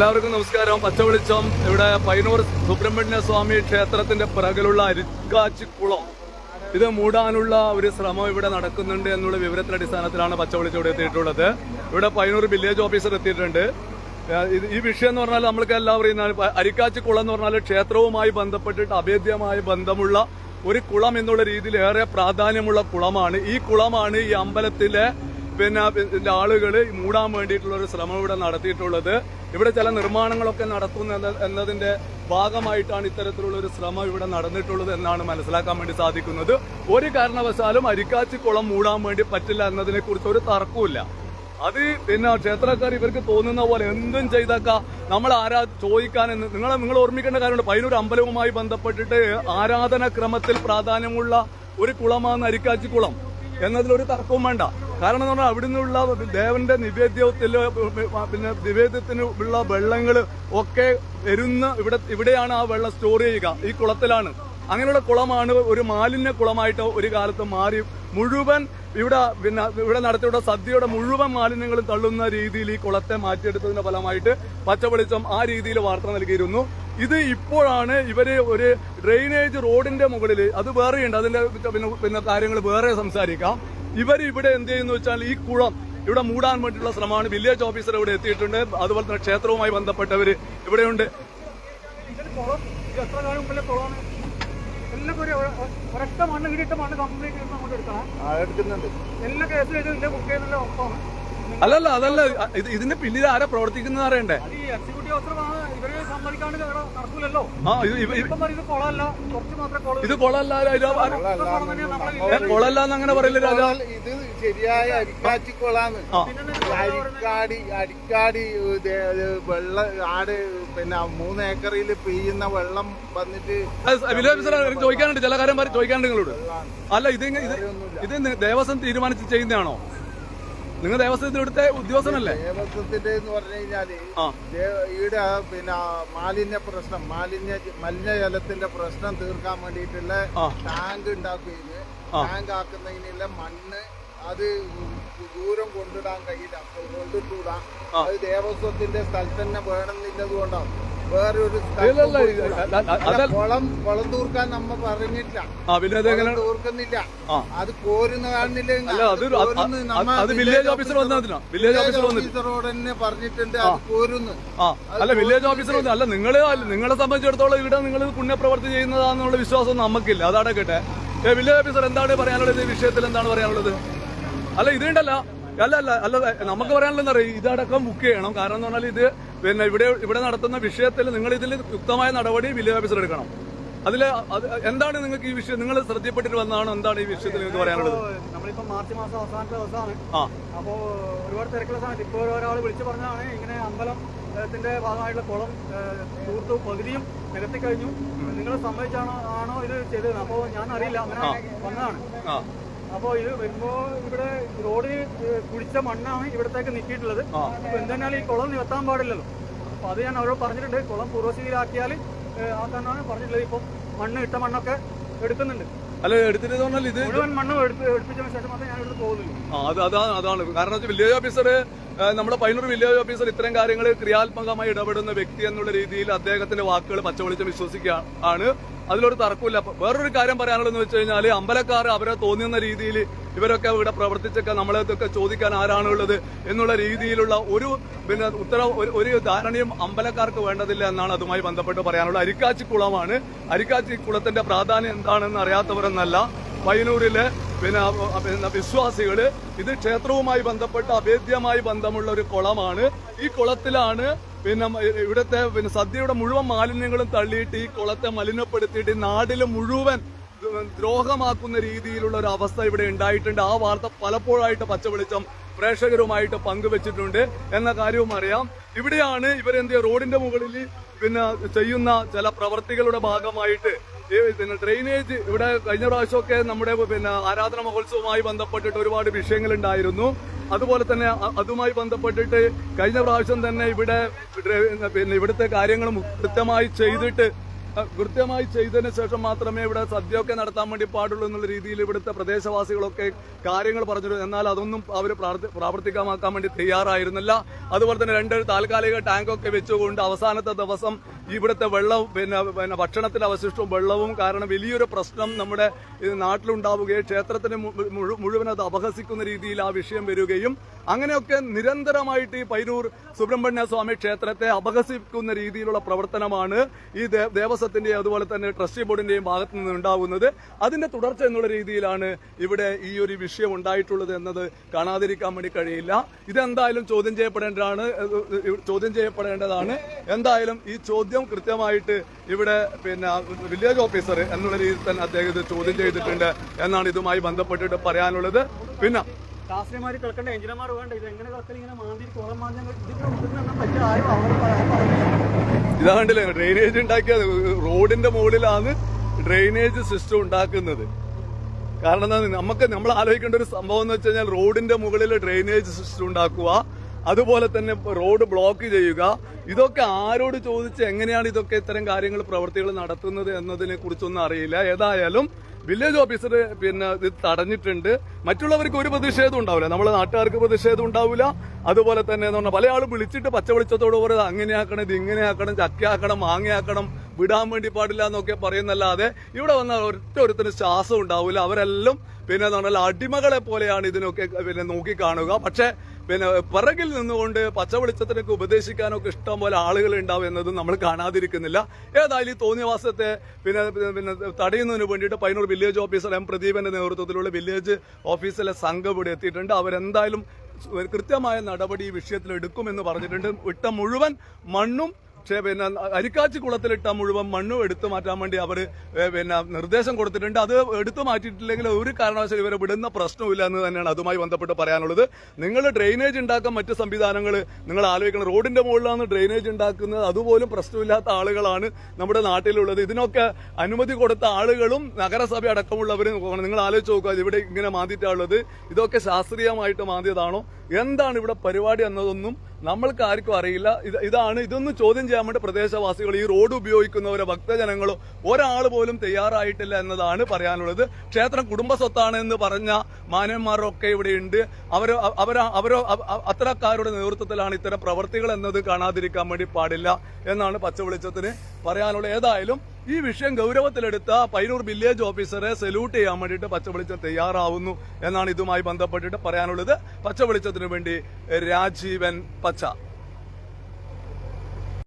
എല്ലാവർക്കും നമസ്കാരം. പച്ചവെളിച്ചം ഇവിടെ പയ്യന്നൂർ സുബ്രഹ്മണ്യ സ്വാമി ക്ഷേത്രത്തിന്റെ പിറകിലുള്ള അരിക്കാച്ചിക്കുളം ഇത് മൂടാനുള്ള ഒരു ശ്രമം ഇവിടെ നടക്കുന്നുണ്ട് എന്നുള്ള വിവരത്തിന്റെ അടിസ്ഥാനത്തിലാണ് പച്ചവെളിച്ചം ഇവിടെ എത്തിയിട്ടുള്ളത്. ഇവിടെ പയ്യന്നൂർ വില്ലേജ് ഓഫീസർ എത്തിയിട്ടുണ്ട്. ഈ വിഷയം എന്ന് പറഞ്ഞാൽ നമ്മൾക്ക് എല്ലാവരും അരിക്കാച്ചിക്കുളം എന്ന് പറഞ്ഞാൽ ക്ഷേത്രവുമായി ബന്ധപ്പെട്ടിട്ട് അഭേദ്യമായ ബന്ധമുള്ള ഒരു കുളം എന്നുള്ള രീതിയിൽ ഏറെ പ്രാധാന്യമുള്ള കുളമാണ്. ഈ കുളമാണ് ഈ അമ്പലത്തിലെ ആളുകൾ മൂടാൻ വേണ്ടിയിട്ടുള്ള ഒരു ശ്രമം ഇവിടെ നടത്തിയിട്ടുള്ളത്. ഇവിടെ ചില നിർമ്മാണങ്ങളൊക്കെ നടത്തുന്നു എന്നതിന്റെ ഭാഗമായിട്ടാണ് ഇത്തരത്തിലുള്ള ഒരു ശ്രമം ഇവിടെ നടന്നിട്ടുള്ളത് എന്നാണ് മനസ്സിലാക്കാൻ വേണ്ടി സാധിക്കുന്നത്. ഒരു കാരണവശാലും അരിക്കാച്ചിക്കുളം മൂടാൻ വേണ്ടി പറ്റില്ല എന്നതിനെ കുറിച്ച് ഒരു തർക്കമില്ല. അത് ക്ഷേത്രക്കാർ ഇവർക്ക് തോന്നുന്ന പോലെ എന്തും ചെയ്തേക്കാം. നമ്മൾ ചോദിക്കാനെന്ന് നിങ്ങൾ ഓർമ്മിക്കേണ്ട കാര്യമുണ്ട്. പയ്യന്നൂർ അമ്പലവുമായി ബന്ധപ്പെട്ടിട്ട് ആരാധനാക്രമത്തിൽ പ്രാധാന്യമുള്ള ഒരു കുളമാണ് അരിക്കാച്ചിക്കുളം എന്നതിലൊരു തർക്കവും വേണ്ട. കാരണം എന്ന് പറഞ്ഞാൽ അവിടെ നിന്നുള്ള ദേവന്റെ നിവേദ്യത്തിനുള്ള വെള്ളങ്ങൾ ഒക്കെ ഇവിടെയാണ് ആ വെള്ളം സ്റ്റോർ ചെയ്യുക. ഈ കുളത്തിലാണ്. അങ്ങനെയുള്ള കുളമാണ് ഒരു മാലിന്യ കുളമായിട്ട് ഒരു കാലത്ത് മാറി മുഴുവൻ ഇവിടെ നടത്തിയുള്ള സദ്യയുടെ മുഴുവൻ മാലിന്യങ്ങളും തള്ളുന്ന രീതിയിൽ ഈ കുളത്തെ മാറ്റിയെടുത്തതിന്റെ ഫലമായിട്ട് പച്ചവെളിച്ചം ആ രീതിയിൽ വാർത്ത നൽകിയിരുന്നു. ഇത് ഇപ്പോഴാണ് ഇവര് ഒരു ഡ്രെയിനേജ് റോഡിന്റെ മുകളിൽ, അത് വേറെയുണ്ട്, അതിന്റെ കാര്യങ്ങൾ വേറെ സംസാരിക്കാം. ഇവിടെ എന്ത് ചെയ്യുന്നു വെച്ചാൽ ഈ കുളം ഇവിടെ മൂടാൻ വേണ്ടിയിട്ടുള്ള ശ്രമമാണ്. വില്ലേജ് ഓഫീസർ ഇവിടെ എത്തിയിട്ടുണ്ട്. അതുപോലെ തന്നെ ക്ഷേത്രവുമായി ബന്ധപ്പെട്ടവര് ഇവിടെയുണ്ട്. ഒരൊറ്റ മണ്ണ് കിട്ടിയിട്ട് മണ്ണ് കംപ്ലീറ്റ് അങ്ങോട്ട് എടുക്കണം. എല്ലാ കേസും ഇതിന്റെ ബുക്ക് ചെയ്യുന്നതിന്റെ ഒപ്പമാണ്. അല്ലല്ല അതല്ല, ഇതിന്റെ പിന്നിൽ ആരാ പ്രവർത്തിക്കുന്നത് അറിയണ്ടേ? എക്സിക്യൂട്ടീവ് ഓഫീസർ ഇവരെ സമ്മതിക്കാണ്ട് നടക്കൂലല്ലോ. ഇത് കൊളല്ല, കൊളല്ല എന്നങ്ങനെ പറയില്ല രാജാ. ഇത് ശരിയായ അരിക്കാച്ചിക്കുളാണ്. അരിക്കാടി വെള്ളം ആട് 3 ഏക്കറിൽ പെയ്യുന്ന വെള്ളം വന്നിട്ട് വില്ലേജ് ഓഫീസർ ചോദിക്കാനുണ്ട്, ചില കാര്യം ചോദിക്കാനുണ്ട് നിങ്ങളോട്. അല്ല, ഇത് ദേവസ്വം തീരുമാനിച്ച് ചെയ്യുന്നതാണോ? നിങ്ങൾ ദേവസ്വത്തിന്റെ ഇവിടുത്തെ ഉദ്യോഗസ്ഥനല്ലേ? ദേവസ്വത്തിന്റെ എന്ന് പറഞ്ഞു കഴിഞ്ഞാല് ഇവിടെ മാലിന്യ പ്രശ്നം, മലിനജലത്തിന്റെ പ്രശ്നം തീർക്കാൻ വേണ്ടിയിട്ടുള്ള ടാങ്ക് ഉണ്ടാക്കുകയും ടാങ്ക് ആക്കുന്നതിനുള്ള മണ്ണ് അത് ദൂരം കൊണ്ടിടാൻ കഴിയില്ല, കൊണ്ടിട്ടൂടാ. അത് ദേവസ്വത്തിന്റെ സ്ഥലത്ത് തന്നെ വേണമെന്നില്ലത് കൊണ്ടാണ് വേറൊരു കുളം തൂർക്കാൻ നമ്മ പറഞ്ഞിട്ടില്ല, തൂർക്കുന്നില്ല. അത് കോരുന്ന കാണുന്നില്ല. വില്ലേജ് ഓഫീസറോട് തന്നെ പറഞ്ഞിട്ടുണ്ട് അത് കോരുന്നു. അല്ല, വില്ലേജ് ഓഫീസർ അല്ല, നിങ്ങളെ സംബന്ധിച്ചിടത്തോളം ഇവിടെ നിങ്ങൾ പുണ്യപ്രവർത്തി ചെയ്യുന്നതാണെന്നുള്ള വിശ്വാസം നമുക്കില്ല. അതടക്കട്ടെ. വില്ലേജ് ഓഫീസർ എന്താണ് പറയാനുള്ളത്? ഈ വിഷയത്തിൽ എന്താണ് പറയാനുള്ളത്? അല്ല, ഇതുണ്ടല്ല അല്ല നമുക്ക് പറയാനുള്ളത് എന്താ പറയുക, ഇതടക്കം ബുക്ക് ചെയ്യണം. കാരണം എന്ന് പറഞ്ഞാൽ ഇത് ഇവിടെ നടത്തുന്ന വിഷയത്തിൽ നിങ്ങൾ ഇതിൽ യുക്തമായ നടപടി വില്ലേജ് ഓഫീസർ എടുക്കണം. എന്താണ് നിങ്ങൾക്ക് ഈ വിഷയം നിങ്ങൾ ശ്രദ്ധപ്പെട്ടിട്ട് വന്നതാണോ? എന്താണ് ഈ വിഷയത്തിൽ നിങ്ങൾക്ക് പറയാനുള്ളത്? നമ്മളിപ്പോ മാർച്ച് മാസം അവസാനത്തെ ദിവസമാണ്. അപ്പോ ഒരുപാട് തിരക്കുള്ള സമയത്ത് ഇപ്പോൾ ഒരാൾ വിളിച്ചു പറഞ്ഞതാണ് ഇങ്ങനെ അമ്പലത്തിന്റെ ഭാഗമായിട്ടുള്ള കുളം തൂർത്തു പകുതിയും നികത്തി കഴിഞ്ഞു, നിങ്ങൾ സമ്മതിച്ചാണോ ഇത് ചെയ്തത്? അപ്പോ ഞാൻ അറിയില്ല, അങ്ങനെ വന്നതാണ്. അപ്പോ ഇത് വരുമ്പോ ഇവിടെ റോഡിൽ കുഴിച്ച മണ്ണാണ് ഇവിടത്തേക്ക് നീക്കിയിട്ടുള്ളത്. അപ്പൊ എന്തെന്നാലും ഈ കുളം നികത്താൻ പാടില്ലല്ലോ. അപ്പൊ അത് ഞാൻ അവരോട് പറഞ്ഞിട്ടുണ്ട്. കുളം പൂർവ്വസ്ഥിതിയിലാക്കിയാൽ ആക്കാനാണ് പറഞ്ഞിട്ടുള്ളത്. ഇപ്പം ഇട്ട മണ്ണൊക്കെ എടുക്കുന്നുണ്ട്. അല്ല, എടുത്തിട്ട് പറഞ്ഞാൽ ഇത് മുഴുവൻ മണ്ണ് എടുപ്പിച്ചതിന് ശേഷം മാത്രമേ ഞാൻ ഇവിടെ പോകുന്നുള്ളൂ. അതാണ് കാരണം. വില്ലേജ് ഓഫീസർ, നമ്മുടെ പയ്യന്നൂർ വില്ലേജ് ഓഫീസർ ഇത്തരം കാര്യങ്ങൾ ക്രിയാത്മകമായി ഇടപെടുന്ന വ്യക്തി എന്നുള്ള രീതിയിൽ അദ്ദേഹത്തിന്റെ വാക്കുകൾ പച്ചവെളിച്ചം വിശ്വസിക്കുകയാണ്. അതിലൊരു തർക്കമില്ല. വേറൊരു കാര്യം പറയാനുള്ളതെന്ന് വെച്ച് കഴിഞ്ഞാൽ അമ്പലക്കാർ അവരെ തോന്നുന്ന രീതിയിൽ ഇവരൊക്കെ ഇവിടെ പ്രവർത്തിച്ചൊക്കെ നമ്മളെയൊക്കെ ചോദിക്കാൻ ആരാണുള്ളത് എന്നുള്ള രീതിയിലുള്ള ഒരു ഒരു ധാരണയും അമ്പലക്കാർക്ക് വേണ്ടതില്ല എന്നാണ് അതുമായി ബന്ധപ്പെട്ട് പറയാനുള്ളത്. അരിക്കാച്ചിക്കുളമാണ്. അരിക്കാച്ചിക്കുളത്തിന്റെ പ്രാധാന്യം എന്താണെന്ന് അറിയാത്തവരെന്നല്ല പയ്യന്നൂരിലെ വിശ്വാസികള്. ഇത് ക്ഷേത്രവുമായി ബന്ധപ്പെട്ട അഭേദ്യമായി ബന്ധമുള്ള ഒരു കുളമാണ്. ഈ കുളത്തിലാണ് ഇവിടുത്തെ സദ്യയുടെ മുഴുവൻ മാലിന്യങ്ങളും തള്ളിയിട്ട് ഈ കുളത്തെ മലിനപ്പെടുത്തിയിട്ട് നാടില് മുഴുവൻ ദ്രോഹമാക്കുന്ന രീതിയിലുള്ള ഒരു അവസ്ഥ ഇവിടെ ഉണ്ടായിട്ടുണ്ട്. ആ വാർത്ത പലപ്പോഴായിട്ട് പച്ചവെളിച്ചം പ്രേക്ഷകരുമായിട്ട് പങ്കുവച്ചിട്ടുണ്ട് എന്ന കാര്യവും അറിയാം. ഇവിടെയാണ് ഇവരെന്ത് റോഡിന്റെ മുകളിൽ ചെയ്യുന്ന ചില പ്രവർത്തികളുടെ ഭാഗമായിട്ട് ഡ്രെയിനേജ് ഇവിടെ കഴിഞ്ഞ പ്രാവശ്യമൊക്കെ നമ്മുടെ ആരാധന മഹോത്സവവുമായി ബന്ധപ്പെട്ടിട്ട് ഒരുപാട് വിഷയങ്ങൾ ഉണ്ടായിരുന്നു. അതുപോലെ തന്നെ അതുമായി ബന്ധപ്പെട്ടിട്ട് കഴിഞ്ഞ പ്രാവശ്യം തന്നെ ഇവിടുത്തെ കാര്യങ്ങൾ കൃത്യമായി ചെയ്തിട്ട് കൃത്യമായി ചെയ്തതിന് ശേഷം മാത്രമേ ഇവിടെ സദ്യയൊക്കെ നടത്താൻ വേണ്ടി പാടുള്ളൂ എന്നുള്ള രീതിയിൽ ഇവിടുത്തെ പ്രദേശവാസികളൊക്കെ കാര്യങ്ങൾ പറഞ്ഞിരുന്നു. എന്നാൽ അതൊന്നും അവർ പ്രാവർത്തികമാക്കാൻ വേണ്ടി തയ്യാറായിരുന്നില്ല. അതുപോലെ തന്നെ 2 താൽക്കാലിക ടാങ്കൊക്കെ വെച്ചുകൊണ്ട് അവസാനത്തെ ദിവസം ഇവിടുത്തെ വെള്ളം പിന്നെ ഭക്ഷണത്തിന് അവശിഷ്ടവും വെള്ളവും കാരണം വലിയൊരു പ്രശ്നം നമ്മുടെ നാട്ടിലുണ്ടാവുകയും ക്ഷേത്രത്തിന് മുഴുവൻ അത് അപഹസിക്കുന്ന രീതിയിൽ ആ വിഷയം വരികയും അങ്ങനെയൊക്കെ നിരന്തരമായിട്ട് ഈ പൈനൂർ സുബ്രഹ്മണ്യ സ്വാമി ക്ഷേത്രത്തെ അപഹസിക്കുന്ന രീതിയിലുള്ള പ്രവർത്തനമാണ് ഈ ദേവസ്വത്തിന്റെയും അതുപോലെ തന്നെ ട്രസ്റ്റി ബോർഡിന്റെയും ഭാഗത്തു നിന്ന് ഉണ്ടാകുന്നത്. അതിന്റെ തുടർച്ച എന്നുള്ള രീതിയിലാണ് ഇവിടെ ഈ ഒരു വിഷയം ഉണ്ടായിട്ടുള്ളത് എന്നത് കാണാതിരിക്കാൻ വേണ്ടി കഴിയില്ല. ഇതെന്തായാലും ചോദ്യം ചെയ്യപ്പെടേണ്ടതാണ്. എന്തായാലും ഈ ചോദ്യം കൃത്യമായിട്ട് ഇവിടെ പിന്നെ വില്ലേജ് ഓഫീസർ എന്നുള്ള രീതിയിൽ തന്നെ അദ്ദേഹം ഇത് ചോദ്യം ചെയ്തിട്ടുണ്ട് എന്നാണ് ഇതുമായി ബന്ധപ്പെട്ടിട്ട് പറയാനുള്ളത്. പിന്നെ ശാസ്ത്രീയമാര് കിടക്കേണ്ട എഞ്ചിനീയർമാർ വേണ്ട ഇത് എങ്ങനെ കളക്കൽ ഇങ്ങനെ മാന്തി കുളം മാന്തി ഇതാ കണ്ടില്ലേ ഡ്രെയിനേജ് ഉണ്ടാക്കിയ റോഡിന്റെ മുകളിലാണ് ഡ്രെയിനേജ് സിസ്റ്റം ഉണ്ടാക്കുന്നത്. കാരണം നമ്മൾ ആലോചിക്കേണ്ട ഒരു സംഭവം എന്ന് വെച്ച് കഴിഞ്ഞാൽ റോഡിന്റെ മുകളിൽ ഡ്രെയിനേജ് സിസ്റ്റം ഉണ്ടാക്കുക, അതുപോലെ തന്നെ റോഡ് ബ്ലോക്ക് ചെയ്യുക. ഇതൊക്കെ ആരോട് ചോദിച്ച് എങ്ങനെയാണ് ഇതൊക്കെ ഇത്തരം കാര്യങ്ങൾ പ്രവൃത്തികൾ നടത്തുന്നത് എന്നതിനെ കുറിച്ചൊന്നും അറിയില്ല. ഏതായാലും വില്ലേജ് ഓഫീസർ പിന്നെ ഇത് തടഞ്ഞിട്ടുണ്ട്. മറ്റുള്ളവർക്ക് ഒരു പ്രതിഷേധം ഉണ്ടാവില്ല, നമ്മളെ നാട്ടുകാർക്ക് പ്രതിഷേധം ഉണ്ടാവില്ല. അതുപോലെ തന്നെ എന്ന് പറഞ്ഞാൽ പല ആളും വിളിച്ചിട്ട് പച്ച വെളിച്ചത്തോട് പറയുന്നത് അങ്ങനെയാക്കണം, ഇത് ഇങ്ങനെയാക്കണം, ചക്കയാക്കണം, മാങ്ങയാക്കണം, വിടാൻ വേണ്ടി പാടില്ല എന്നൊക്കെ പറയുന്നല്ലാതെ ഇവിടെ വന്ന ഒറ്റൊരുത്തിന് ശ്വാസം ഉണ്ടാവില്ല. അവരെല്ലാം പിന്നെ എന്ന് പറഞ്ഞാൽ അടിമകളെ പോലെയാണ് ഇതിനൊക്കെ പിന്നെ നോക്കിക്കാണുക. പക്ഷെ പിന്നെ പിറകിൽ നിന്നുകൊണ്ട് പച്ച വെളിച്ചത്തിനൊക്കെ ഉപദേശിക്കാനൊക്കെ ഇഷ്ടം പോലെ ആളുകൾ ഉണ്ടാവും എന്നതും നമ്മൾ കാണാതിരിക്കുന്നില്ല. ഏതായാലും ഈ തോന്നിയവാസത്തെ പിന്നെ തടയുന്നതിന് വേണ്ടിയിട്ട് പൈനൂർ വില്ലേജ് ഓഫീസർ എം പ്രദീപന്റെ നേതൃത്വത്തിലുള്ള വില്ലേജ് ഓഫീസിലെ സംഘം ഇവിടെ എത്തിയിട്ടുണ്ട്. അവരെന്തായാലും കൃത്യമായ നടപടി ഈ വിഷയത്തിൽ എടുക്കുമെന്ന് പറഞ്ഞിട്ടുണ്ട്. ഇട്ട മുഴുവൻ മണ്ണും പിന്നെ അരിക്കാച്ചി കുളത്തിലിട്ട മുഴുവൻ മണ്ണും എടുത്തു മാറ്റാൻ വേണ്ടി അവർ പിന്നെ നിർദ്ദേശം കൊടുത്തിട്ടുണ്ട്. അത് എടുത്തു മാറ്റിയിട്ടില്ലെങ്കിൽ ഒരു കാരണവശാലും ഇവരെ വിടുന്ന പ്രശ്നമില്ല എന്ന് തന്നെയാണ് അതുമായി ബന്ധപ്പെട്ട് പറയാനുള്ളത്. നിങ്ങൾ ഡ്രെയിനേജ് ഉണ്ടാക്കാൻ മറ്റ് സംവിധാനങ്ങൾ നിങ്ങൾ ആലോചിക്കണം. റോഡിന്റെ മുകളിലാണ് ഡ്രെയിനേജ് ഉണ്ടാക്കുന്നത്, അതുപോലും പ്രശ്നമില്ലാത്ത ആളുകളാണ് നമ്മുടെ നാട്ടിലുള്ളത്. ഇതിനൊക്കെ അനുമതി കൊടുത്ത ആളുകളും നഗരസഭ അടക്കമുള്ളവരും നിങ്ങൾ ആലോചിച്ച് നോക്കുക. ഇവിടെ ഇങ്ങനെ മാന്തിയിട്ടുള്ളത് ഇതൊക്കെ ശാസ്ത്രീയമായിട്ട് മാന്തിയതാണോ, എന്താണ് ഇവിടെ പരിപാടി എന്നതൊന്നും നമ്മൾക്ക് ആർക്കും അറിയില്ല. ഇതൊന്നും ചോദ്യം ചെയ്യാൻ വേണ്ടി പ്രദേശവാസികൾ, ഈ റോഡ് ഉപയോഗിക്കുന്നവരോ ഭക്തജനങ്ങളോ ഒരാൾ പോലും തയ്യാറായിട്ടില്ല എന്നതാണ് പറയാനുള്ളത്. ക്ഷേത്രം കുടുംബ സ്വത്താണ് എന്ന് പറഞ്ഞ മാന്യന്മാരൊക്കെ ഇവിടെയുണ്ട്. അവരോ അത്തരക്കാരുടെ നേതൃത്വത്തിലാണ് ഇത്തരം പ്രവർത്തികൾ എന്നത് കാണാതിരിക്കാൻ വേണ്ടി പാടില്ല എന്നാണ് പച്ച വെളിച്ചത്തിന് പറയാനുള്ളത്. ഏതായാലും ഈ വിഷയം ഗൗരവത്തിലെടുത്ത പൈനൂർ വില്ലേജ് ഓഫീസറെ സല്യൂട്ട് ചെയ്യാൻ വേണ്ടിയിട്ട് പച്ച വെളിച്ചം തയ്യാറാവുന്നു എന്നാണ് ഇതുമായി ബന്ധപ്പെട്ടിട്ട് പറയാനുള്ളത്. പച്ച വെളിച്ചത്തിനു വേണ്ടി രാജീവൻ പച്ച.